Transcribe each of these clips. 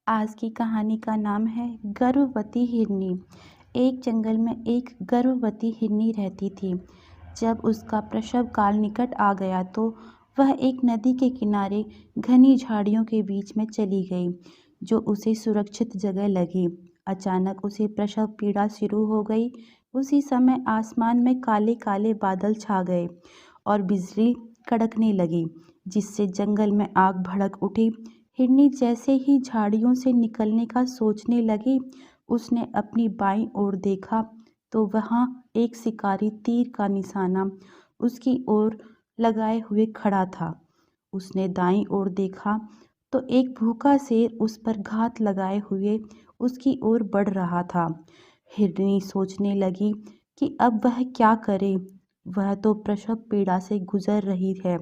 आज की कहानी का नाम है गर्भवती हिरनी। एक जंगल में एक गर्भवती हिरनी रहती थी। जब उसका प्रसव काल निकट आ गया तो वह एक नदी के किनारे घनी झाड़ियों के बीच में चली गई, जो उसे सुरक्षित जगह लगी। अचानक उसे प्रसव पीड़ा शुरू हो गई। उसी समय आसमान में काले काले बादल छा गए और बिजली कड़कने लगी, जिससे जंगल में आग भड़क उठी। हिरनी जैसे ही झाड़ियों से निकलने का सोचने लगी, उसने अपनी बाईं ओर देखा तो वहां एक शिकारी तीर का निशाना उसकी ओर लगाए हुए खड़ा था। उसने दाईं ओर देखा तो एक भूखा शेर उस पर घात लगाए हुए उसकी ओर बढ़ रहा था। हिरनी सोचने लगी कि अब वह क्या करे। वह तो प्रसव पीड़ा से गुजर रही है,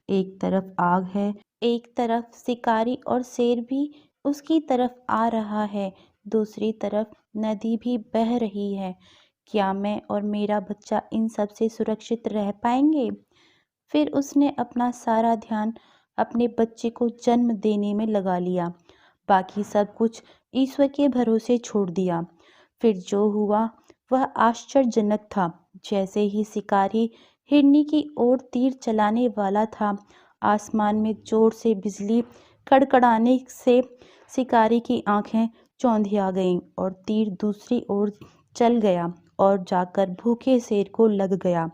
एक तरफ आग है, एक तरफ शिकारी और शेर भी उसकी तरफ आ रहा है, दूसरी तरफ नदी भी बह रही है। क्या मैं और मेरा बच्चा इन सब से सुरक्षित रह पाएंगे? फिर उसने अपना सारा ध्यान अपने बच्चे को जन्म देने में लगा लिया। बाकी सब कुछ ईश्वर के भरोसे छोड़ दिया। फिर जो हुआ वह आश्चर्यजनक था। जैसे ही शिकारी हिरनी की ओर तीर चलाने वाला था, आसमान में जोर से बिजली कड़कड़ाने से शिकारी की आंखें चौंधिया गईं और तीर दूसरी ओर चल गया और जाकर भूखे शेर को लग गया।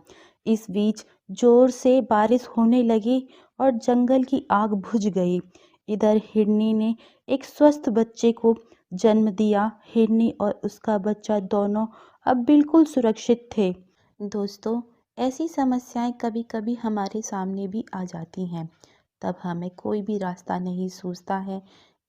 इस बीच जोर से बारिश होने लगी और जंगल की आग बुझ गई। इधर हिरनी ने एक स्वस्थ बच्चे को जन्म दिया। हिरनी और उसका बच्चा दोनों अब बिल्कुल सुरक्षित थे। दोस्तों, ऐसी समस्याएं कभी कभी हमारे सामने भी आ जाती हैं। तब हमें कोई भी रास्ता नहीं सूझता है।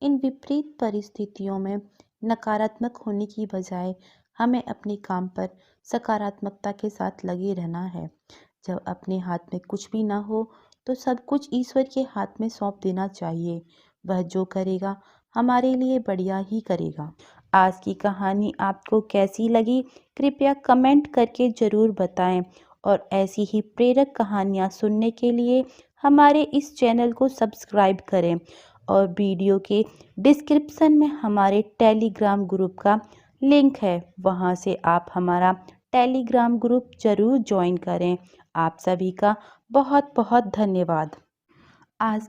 इन विपरीत परिस्थितियों में नकारात्मक होने की बजाय हमें अपने काम पर सकारात्मकता के साथ लगे रहना है। जब अपने हाथ में कुछ भी ना हो तो सब कुछ ईश्वर के हाथ में सौंप देना चाहिए। वह जो करेगा हमारे लिए बढ़िया ही करेगा। आज की कहानी आपको कैसी लगी, कृपया कमेंट करके ज़रूर बताएं और ऐसी ही प्रेरक कहानियाँ सुनने के लिए हमारे इस चैनल को सब्सक्राइब करें और वीडियो के डिस्क्रिप्शन में हमारे टेलीग्राम ग्रुप का लिंक है, वहां से आप हमारा टेलीग्राम ग्रुप ज़रूर ज्वाइन करें। आप सभी का बहुत बहुत धन्यवाद। आज